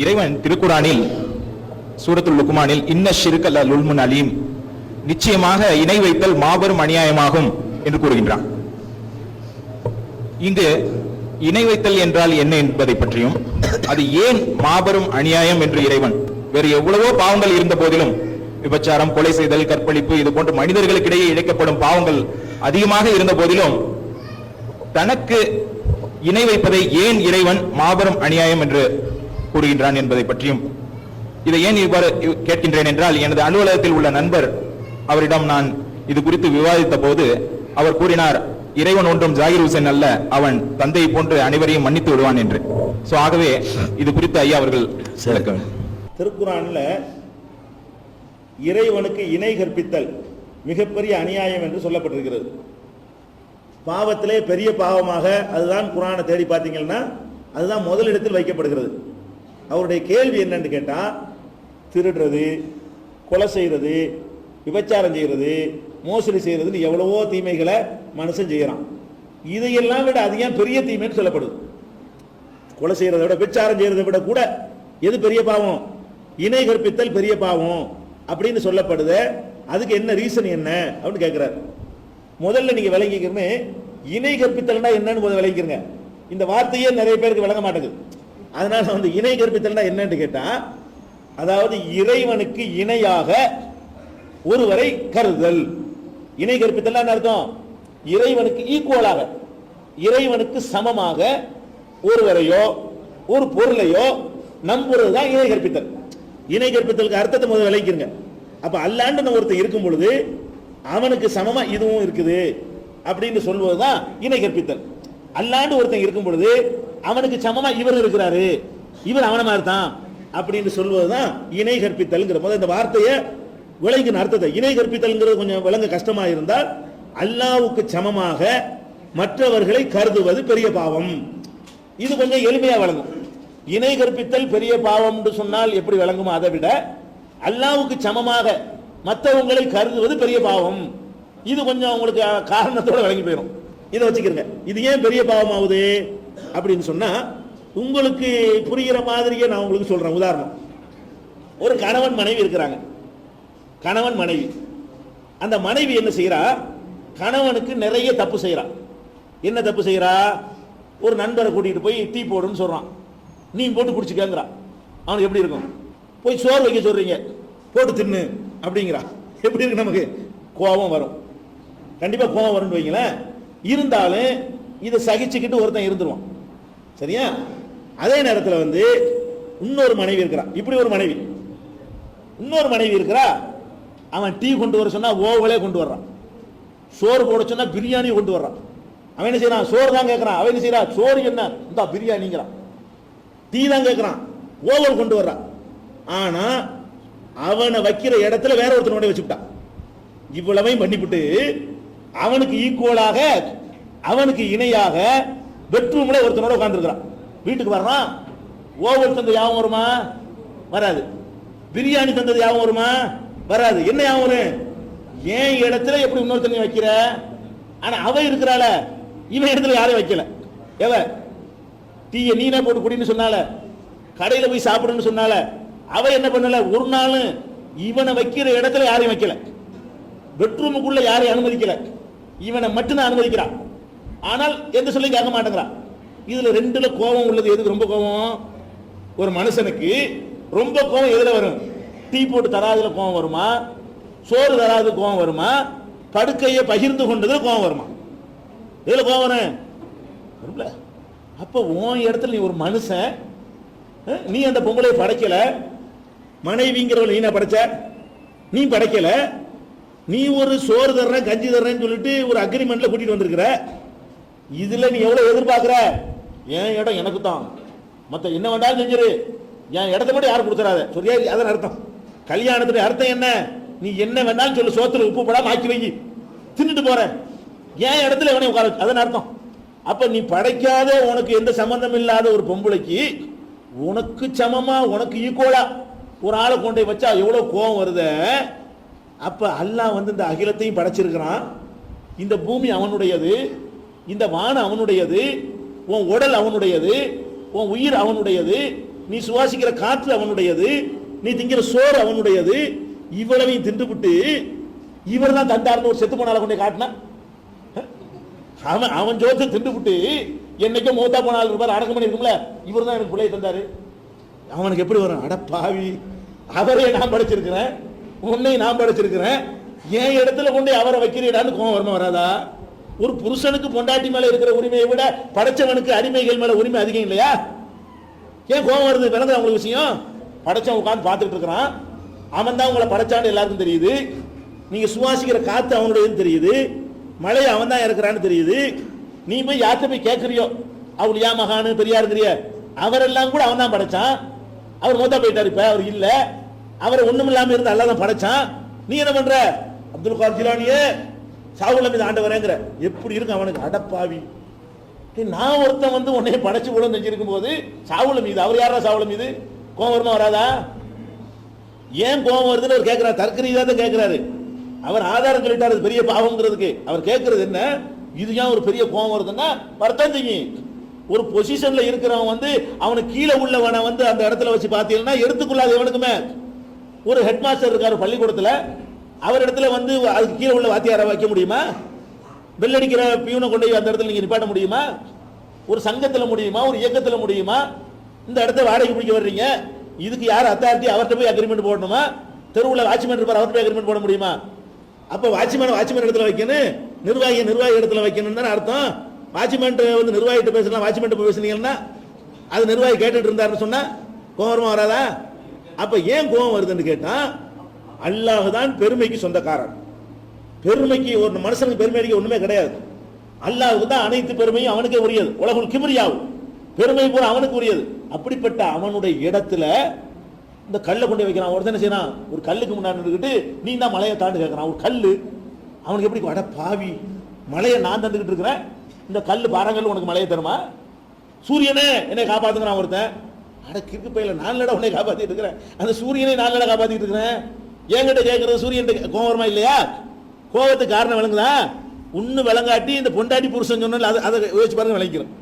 இறைவன் திருக்குரானில் சூரத்துல் லுக்மானில் இன்ன ஷிர்க லுல்முன் அலீம், நிச்சயமாக இணை வைத்தல் மாபெரும் அநியாயமாகும் என்று கூறுகின்றான். இங்கு இணை வைத்தல் என்றால் என்ன என்பதை பற்றியும், அது ஏன் மாபெரும் அநியாயம் என்று இறைவன், வேறு எவ்வளவோ பாவங்கள் இருந்த போதிலும், விபச்சாரம், கொலை செய்தல், கற்பழிப்பு, இது போன்ற மனிதர்களுக்கிடையே இழைக்கப்படும் பாவங்கள் அதிகமாக இருந்த போதிலும் தனக்கு இணை வைப்பதை ஏன் இறைவன் மாபெரும் அநியாயம் என்று கூறுகின்றான் என்பதை பற்றியும், இதை ஏன் இவ்வாறு கேட்கின்றேன் என்றால், எனது அலுவலகத்தில் உள்ள நண்பர் அவரிடம் நான் இது குறித்து விவாதித்த போது அவர் கூறினார், இறைவன் ஒன்றும் ஜாகிர் ஹுசேன் அல்ல, அவன் தந்தையை போன்று அனைவரையும் மன்னித்து விடுவான் என்று. ஆகவே இது குறித்து ஐயா அவர்கள் விளக்க வேண்டும். திருக்குறான்ல இறைவனுக்கு இணை கற்பித்தல் மிகப்பெரிய அநியாயம் என்று சொல்லப்பட்டிருக்கிறது. பாவத்திலே பெரிய பாவமாக அதுதான் குரானை தேடி பார்த்தீங்கன்னா அதுதான் முதலிடத்தில் வைக்கப்படுகிறது. அவருடைய கேள்வி என்னன்னு கேட்டா, திருடுறது, கொலை செய்யறது, விபச்சாரம் செய்யறது, மோசடி செய்யறதுன்னு எவ்வளவோ தீமைகளை மனுஷன் செய்யறான். இதையெல்லாம் விட அது ஏன் பெரிய தீமைன்னு சொல்லப்படுது? கொலை செய்யறதை விட, விபச்சாரம் செய்யறதை விட கூட எது பெரிய பாவம்? இணை கற்பித்தல் பெரிய பாவம் அப்படின்னு சொல்லப்படுது. அதுக்கு என்ன ரீசன் என்ன அப்படின்னு கேட்கிறார். முதல்ல நீங்க விளங்கிக்கிறன்னு, இணை கற்பித்தல்னா என்னன்னு முதல்ல விளங்கிக்கிறங்க. இந்த வார்த்தையே நிறைய பேருக்கு விளங்க மாட்டேங்குது. அதனால வந்து இணை கற்பித்தல்னா என்னன்னு கேட்டா, அதாவது இறைவனுக்கு இணையாக ஒருவரை கருதல். இணை கற்பித்தல் அர்த்தம் இறைவனுக்கு ஈக்குவலாக, இறைவனுக்கு சமமாக ஒருவரையோ ஒரு பொருளையோ நம்புறதுதான் இணை கற்பித்தல். இணை கற்பித்தலுக்கு அர்த்தத்தை முதல்ல விளங்கிக்கிறங்க. அப்ப அல்லாண்டு ஒருத்தர் இருக்கும் பொழுது அவனுக்கு சமமா இதுவும் இருக்குது அப்படின்னு சொல்வதுதான் இணை கற்பித்தல். அல்லாண்டு ஒருத்தன் இருக்கும் பொழுது அவனுக்கு சமமா இவர் இருக்கிறாரு, இவர் அவன மாதிரி தான் அப்படின்னு சொல்வதுதான் இணை கற்பித்தல்ங்கிற. முதல்ல இந்த வார்த்தையை விளங்கின அர்த்தத்தை. இணை கற்பித்தல்ங்கிறது கொஞ்சம் விளங்க கஷ்டமா இருந்தால், அல்லாஹ்வுக்கு சமமாக மற்றவர்களை கருதுவது பெரிய பாவம். இது கொஞ்சம் எளிமையா விளங்கும். இணை கற்பித்தல் பெரிய பாவம் சொன்னால் எப்படி விளங்குமோ அதை விட, அல்லாஹ்வுக்கு சமமாக மற்றவங்களை கருதுவது பெரிய பாவம், இது கொஞ்சம் உங்களுக்கு காரணத்தோட விளங்கி போயிடும். இதை வச்சுக்கிறங்க. இது ஏன் பெரிய பாவம் ஆகுது அப்படின்னு சொன்னா, உங்களுக்கு புரிகிற மாதிரியே நான் உங்களுக்கு சொல்றேன். உதாரணம், ஒரு கணவன் மனைவி இருக்கிறாங்க. கணவன் மனைவி, அந்த மனைவி என்ன செய்யறா? கணவனுக்கு நிறைய தப்பு செய்யறா. என்ன தப்பு செய்யறா? ஒரு நண்பரை கூட்டிட்டு போய் டீ போடுன்னு சொல்றான், நீ போட்டு குடிச்சுக்கங்கிறா. அவனுக்கு எப்படி இருக்கும்? போய் சோறு வைக்க சொல்றீங்க, போட்டு தின்னு அப்படிங்கிறா. எப்படி இருக்கு? நமக்கு கோபம் வரும், கண்டிப்பா கோபம் வரும்னு வைங்களேன். இருந்தாலும் இதை சகிச்சுக்கிட்டு ஒருத்தன் இருந்துருவான். சரியா? அதே நேரத்தில் வந்து இன்னொரு மனைவி இருக்கிறா. இப்படி ஒரு மனைவி, இன்னொரு மனைவி இருக்கிறா. அவன் டீ கொண்டு வர சொன்னா ஓவலே கொண்டு வர்றான், சோறு போட சொன்னா பிரியாணி கொண்டு வர்றான். அவன் என்ன செய்யறான்? சோறு தான் கேட்கறான். அவன் என்ன செய்யறா? சோறு என்ன இந்த பிரியாணிங்கிறான். டீ தான் கேட்கறான், ஓவல் கொண்டு வர்றான். ஆனா அவனை வைக்கிற இடத்துல வேற ஒருத்தனோட வச்சுட்டான். இவ்வளவையும் பண்ணிவிட்டு அவனுக்கு ஈக்குவலாக, அவனுக்கு இணையாக பெட்ரூம்ல ஒருத்தனோட உட்கார்ந்துருக்கிறான். வீட்டுக்கு வர்றான், ஓவல் தந்தது யாவும் வருமா? வராது. பிரியாணி தந்தது யாவும் வருமா? வராது. என்ன யாவும்? ஏன் இடத்துல எப்படி இன்னொருத்தனை வைக்கிற? ஆனா அவ இருக்கிறாள, இவன் இடத்துல யாரையும் வைக்கல. எவ டீயை நீனே போட்டு குடின்னு சொன்னால, கடையில போய் சாப்பிடுன்னு சொன்னால, அவ என்ன பண்ணல? ஒரு நாள் இவனை வைக்கிற இடத்துல யாரையும் வைக்கல. பெட்ரூமுக்குள்ள யாரையும் அனுமதிக்கல, இவனை மட்டும்தான் அனுமதிக்கிறான். ஆனால் எந்த சொல்லி கேட்க மாட்டேங்கிறான். இதுல ரெண்டுல கோபம் உள்ளது எதுக்கு ரொம்ப கோபம்? ஒரு மனுஷனுக்கு ரொம்ப கோபம் எதுல வரும்? டீ போட்டு தராதுல கோபம் வருமா? சோறு தராது கோபம் வருமா? படுக்கையை பகிர்ந்து கொண்டதுல கோபம் வருமா? எதுல கோபம் வரும்? அப்ப உன் இடத்துல நீ ஒரு மனுஷன், நீ அந்த பொம்பளை படைக்கல, மனைவிங்கிறவள் நீ படைச்ச, நீ படைக்கல. நீ ஒரு சோறு தர்றேன் கஞ்சி தர்றேன்னு சொல்லிட்டு ஒரு அக்ரிமெண்ட்ல கூட்டிட்டு வந்திருக்கிற. இதுல நீ எவ்வளவு எதிர்பார்க்கிற? என் இடம் எனக்கு தான், மத்த என்ன வேண்டாலும் செஞ்சிரு, என் இடத்த மட்டும் யாரும் கொடுத்துறாத. சரியா? அதன் அர்த்தம். கல்யாணத்துடைய அர்த்தம் என்ன? நீ என்ன வேணாலும் சொல்லு, சோத்துல உப்பு போடாம ஆக்கி வை, தின்னுட்டு போற, என் இடத்துல எவனே உட்கார. அதன் அர்த்தம். அப்ப நீ படைக்காத, உனக்கு எந்த சம்பந்தம் இல்லாத ஒரு பொம்பளைக்கு உனக்கு சமமா, உனக்கு ஈக்குவலா ஒரு ஆளை கொண்டே வச்சா எவ்வளவு கோபம் வருது. அப்ப அல்லாஹ் வந்து இந்த அகிலத்தையும் படைச்சிருக்கிறான். இந்த பூமி அவனுடையது, இந்த வானம் அவனுடையது, உன் உடல் அவனுடையது, உன் உயிர் அவனுடையது, நீ சுவாசிக்கிற காற்று அவனுடையது, நீ திங்கிற சோறு அவனுடையது. இவ்வளவையும் தின்றுபிட்டு இவர் தான் தந்தார்னு ஒரு செத்து போனால கொண்டே காட்டினா, அவன் ஜோத்தை தின்றுபிட்டு என்னைக்கும் மூத்தா போனால் இருப்பார், அடக்கம் பண்ணி இருக்கும்ல, இவர் தான் எனக்கு பிள்ளையை தந்தாரு. அவனுக்கு எப்படி வரும்? அட பாவி, அவரே நான் படைச்சிருக்கிறேன், உன்னை நான் படைச்சிருக்கிறேன், என் இடத்துல கொண்டு அவரை வைக்கிறீடான்னு கோவம் வரணும் வராதா? ஒரு புருஷனுக்கு பொண்டாட்டி மேல இருக்கிற உரிமையை விட படைச்சவனுக்கு அடிமைகள் மேல உரிமை அதிகம் இல்லையா? ஏன் கோவம் வருது? விளங்குது உங்களுக்கு விஷயம்? படைச்சவன் உட்கார்ந்து பார்த்துட்டு இருக்கிறான், அவன் தான் உங்களை படைச்சான்னு எல்லாருக்கும் தெரியுது. நீங்க சுவாசிக்கிற காத்து அவனுடையன்னு தெரியுது, மழையை அவன் தான் இறக்குறான்னு தெரியுது. நீ போய் யார்கிட்ட போய் கேட்கறியோ, அவளியா மகானு பெரியாருங்கிறிய, அவரெல்லாம் கூட அவன் தான் படைச்சான். அவர் மூத்தா போயிட்டாரு, இப்ப அவர் இல்ல, அவரை ஒண்ணும் இல்லாம இருந்து அல்லா தான் படைச்சான். நீ என்ன பண்ற? அப்துல் காதர் ஜிலானியே சாவுல மீது ஆண்டவரேங்கிற. எப்படி இருக்கு அவனுக்கு? அடப்பாவி, நான் ஒருத்தன் வந்து உன்னைய படைச்சு கூட செஞ்சிருக்கும் போது சாவுல மீது, அவர் யாரா சாவுல மீது கோவம் வருமா வராதா? ஏன் கோவம் வருதுன்னு அவர் கேட்கிறார், தர்க்கரீதா தான் கேட்கிறாரு. அவர் ஆதாரம் சொல்லிட்டாரு பெரிய பாவம்ங்கிறதுக்கு. அவர் கேட்கறது என்ன? இது ஏன் ஒரு பெரிய கோவம் வருதுன்னா வருத்தம் செய்யும். ஒரு பொசிஷன்ல இருக்கிறவன் வந்து அவனுக்கு கீழே உள்ளவனை வந்து அந்த இடத்துல வச்சு பார்த்தீங்கன்னா எடுத்துக்கொள்ளாது எவனுக்குமே. ஒரு ஹெட் மாஸ்டர் இருக்காரு பள்ளிக்கூடத்துல, அவர் இடத்துல வந்து அதுக்கு கீழே உள்ள வாத்தியாரை வைக்க முடியுமா? பெல் அடிக்கிற பியூனை கொண்டு அந்த இடத்துல நீங்க நிப்பாட்ட முடியுமா? ஒரு சங்கத்துல முடியுமா? ஒரு இயக்கத்துல முடியுமா? இந்த இடத்த வாடகை பிடிக்க வர்றீங்க, இதுக்கு யார் அத்தாரிட்டி? அவர்கிட்ட போய் அக்ரிமெண்ட் போடணுமா? தெருவில் வாட்ச்மேன் இருப்பார், அவர்கிட்ட போய் அக்ரிமெண்ட் போட முடியுமா? அப்ப வாட்ச்மேன் இடத்துல வைக்கணும், நிர்வாகி இடத்துல வைக்கணும் தானே அர்த்தம். வாட்ச்மேன் வந்து நிர்வாகிட்ட பேசலாம், வாட்ச்மேன் போய் பேசுனீங்கன்னா அது நிர்வாகி கேட்டுட்டு இருந்தாருன்னு சொன்னா கோபமா வராதா? அப்ப ஏன் கோபம் வருதுன்னு கேட்டா, அல்லாஹ் தான் பெருமைக்கு சொந்தக்காரன். பெருமைக்கு ஒரு மனுஷனுக்கு பெருமை அடிக்க ஒண்ணுமே கிடையாது. அல்லாஹ்வுக்கு தான் அனைத்து பெருமையும் அவனுக்கே உரியது. உலகுல் கிப்ரியாவு, பெருமை பூரா அவனுக்கு உரியது. அப்படிப்பட்ட அவனுடைய இடத்துல இந்த கல்லை கொண்டு வைக்கிறான். ஒருத்தன் என்ன செய்யறான்? ஒரு கல்லுக்கு முன்னாடி நின்றுக்கிட்டு நீ தான் மலையை தாண்டு கேட்கறான். ஒரு கல்லு அவனுக்கு எப்படி? அட பாவி, மலையை நான் தந்துக்கிட்டு இருக்கிறேன், இந்த கல்லு பாறாங்கல் உனக்கு மலையை தருமா? சூரியனே என்னை காப்பாத்துங்கிறான் ஒருத்தன். அட கிறுக்கு பையில, நான் லட உன்னை காப்பாத்திட்டு இருக்கிறேன், அந்த சூரியனை நான் லட காப்பாத்திட்டு இருக்கிறேன். என்கிட்ட கேட்கறது சூரியன் கோவமா இல்லையா? கோவத்துக்கு காரணம் விளங்குதா? ஒண்ணு விளங்காட்டி இந்த பொண்டாட்டி புருஷன் சொன்ன அதை யோசிச்சு பாருங்க, விளங்கிக்கிறோம்.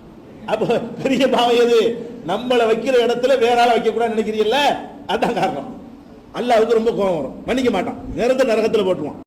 அப்ப பெரிய பாவம் எது? நம்மளை வைக்கிற இடத்துல வேற ஆளை வைக்க கூடாதுன்னு நினைக்கிறீங்கல்ல, அதான் காரணம். அல்லாஹ்வுக்கு ரொம்ப கோபம் வரும், மன்னிக்க மாட்டான், நிரந்தர நரகத்துல போட்டுருவான்.